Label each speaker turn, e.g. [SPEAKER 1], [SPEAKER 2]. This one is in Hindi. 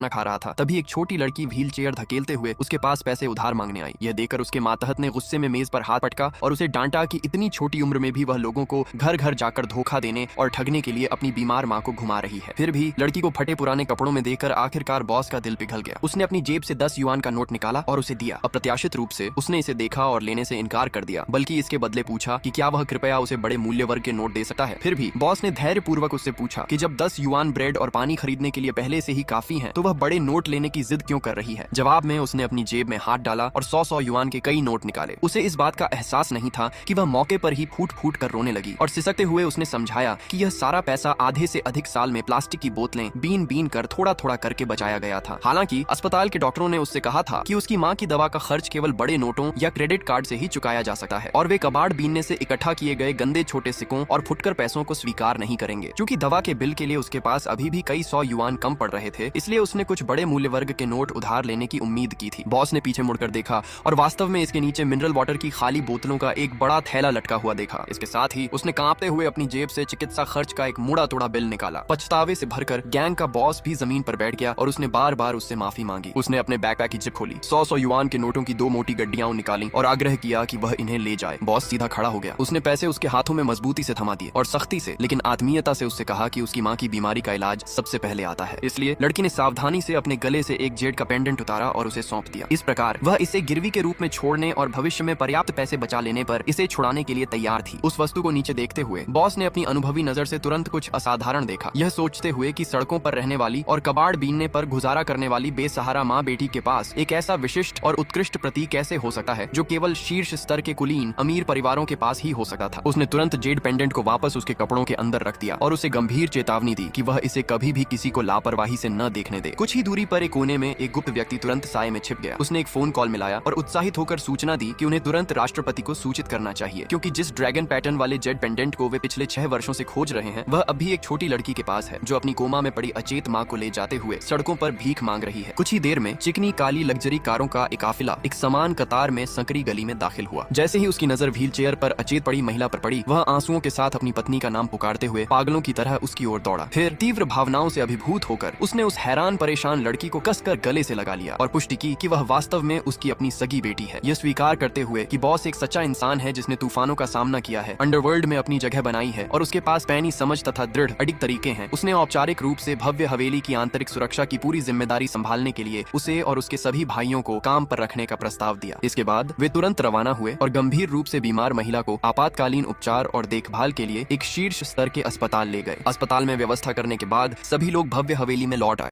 [SPEAKER 1] न खा रहा था। तभी एक छोटी लड़की व्हील चेयर धकेलते हुए उसके पास पैसे उधार मांगने आई। यह देखकर उसके मातहत ने गुस्से में मेज पर हाथ पटका और उसे डांटा कि इतनी छोटी उम्र में भी वह लोगों को घर घर जाकर धोखा देने और ठगने के लिए अपनी बीमार माँ को घुमा रही है। फिर भी लड़की को फटे पुराने कपड़ों में देखकर आखिरकार बॉस का दिल पिघल गया। उसने अपनी जेब से 10 युआन का नोट निकाला और उसे दिया। अप्रत्याशित रूप से उसने इसे देखा और लेने से इनकार कर दिया, बल्कि इसके बदले पूछा कि क्या वह कृपया उसे बड़े मूल्य वर्ग के नोट दे सकता है। फिर भी बॉस ने धैर्य पूर्वक उससे पूछा कि जब 10 युआन ब्रेड और पानी खरीदने के लिए पहले से ही काफी हैं, तो वह बड़े नोट लेने की जिद क्यों कर रही है। जवाब में उसने अपनी जेब में हाथ डाला और 100 युआन के कई नोट निकाले। उसे इस बात का एहसास नहीं था कि वह मौके पर ही फूट फूट कर रोने लगी और सिसकते हुए उसने समझाया कि यह सारा पैसा आधे से अधिक साल में प्लास्टिक की बोतलें बीन बीन कर थोड़ा थोड़ा करके बचाया गया था। हालांकि अस्पताल के डॉक्टरों ने उससे कहा था कि उसकी माँ की दवा का खर्च केवल बड़े नोटों या क्रेडिट कार्ड से ही चुकाया जा सकता है और वे कबाड़ बीनने से इकट्ठा किए गए गंदे छोटे सिक्कों और फुटकर पैसों को स्वीकार नहीं करेंगे। क्योंकि दवा के बिल के लिए उसके पास अभी भी कई 100 युआन कम पड़ रहे थे, इसलिए उसने कुछ बड़े मूल्य वर्ग के नोट उधार लेने की उम्मीद की थी। बॉस ने पीछे मुड़कर देखा और वास्तव में इसके नीचे मिनरल वाटर की खाली बोतलों का एक बड़ा थैला लटका हुआ देखा। इसके साथ ही उसने कांपते हुए अपनी जेब से चिकित्सा खर्च का एक मुड़ा तोड़ा बिल निकाला। पछतावे से भरकर गैंग का बॉस भी जमीन पर बैठ गया और उसने बार बार उससे माफी मांगी। उसने अपने बैकपैक की जिप खोली, 100 युआन के नोटों की 2 मोटी गड्डियां निकाली और आग्रह किया कि वह इन्हें ले जाए। बॉस सीधा खड़ा हो गया। उसने पैसे उसके हाथों में मजबूती से थमा दिए और सख्ती से लेकिन आत्मीयता से उससे कहा कि उसकी माँ की बीमारी का इलाज सबसे पहले आता है। इसलिए लड़की ने सावधानी से अपने गले से एक जेड का पेंडेंट उतारा और उसे सौंप दिया। इस प्रकार वह इसे गिरवी के रूप में छोड़ने और भविष्य में पर्याप्त पैसे बचा लेने पर इसे छुड़ाने के लिए तैयार थी। उस वस्तु को नीचे देखते हुए बॉस ने अपनी अनुभवी नजर से तुरंत कुछ असाधारण देखा, यह सोचते हुए कि सड़कों पर रहने वाली और कबाड़ बीनने पर गुजारा करने वाली बेसहारा माँ बेटी के पास एक ऐसा विशिष्ट और उत्कृष्ट प्रतीक कैसे हो सकता है जो केवल शीर्ष स्तर के कुलीन अमीर परिवारों के पास ही हो सकता था। उसने तुरंत जेड पेंडेंट को वापस उसके कपड़ों के अंदर रख दिया और उसे गंभीर चेतावनी दी कि वह इसे कभी भी किसी को लापरवाही से न देखने दे। कुछ ही दूरी पर एक कोने में एक गुप्त व्यक्ति तुरंत साए में छिप गया। उसने एक फोन कॉल मिलाया और उत्साहित होकर सूचना दी कि उन्हें तुरंत राष्ट्रपति को सूचित करना चाहिए, क्योंकि जिस ड्रैगन पैटर्न वाले जेड पेंडेंट को वे पिछले 6 वर्षों से खोज रहे हैं वह अभी एक छोटी लड़की के पास है जो अपनी कोमा में पड़ी अचेत माँ को ले जाते हुए सड़कों पर भीख मांग रही है। कुछ ही देर में चिकनी काली लग्जरी कारों का एक काफिला एक समान कतार में संकरी गली में दाखिल हुआ। जैसे ही उसकी नजर व्हील चेयर पर अचेत पड़ी महिला पर पड़ी, वह आंसुओं के साथ अपनी पत्नी का नाम पुकारते हुए पागलों की तरह उसकी ओर दौड़ा। फिर तीव्र भावनाओं से अभिभूत होकर उसने उस हैरान परेशान लड़की को कसकर गले से लगा लिया और पुष्टि की कि वह वास्तव में उसकी अपनी सगी बेटी है। यह स्वीकार करते हुए कि बॉस एक सच्चा इंसान है जिसने तूफानों का सामना किया है, अंडरवर्ल्ड में अपनी जगह बनाई है और उसके पास पैनी समझ तथा दृढ़ अडिग तरीके हैं, उसने औपचारिक रूप से भव्य हवेली की आंतरिक सुरक्षा की पूरी जिम्मेदारी संभालने के लिए उसे और उसके सभी भाइयों को काम पर रखने का प्रस्ताव दिया। इसके बाद वे तुरंत रवाना हुए और गंभीर रूप से बीमार महिला को आपातकालीन उपचार और देखभाल के लिए एक शीर्ष स्तर के अस्पताल ले गए। अस्पताल में व्यवस्था करने के बाद सभी लोग भव्य हवेली में लौट आए।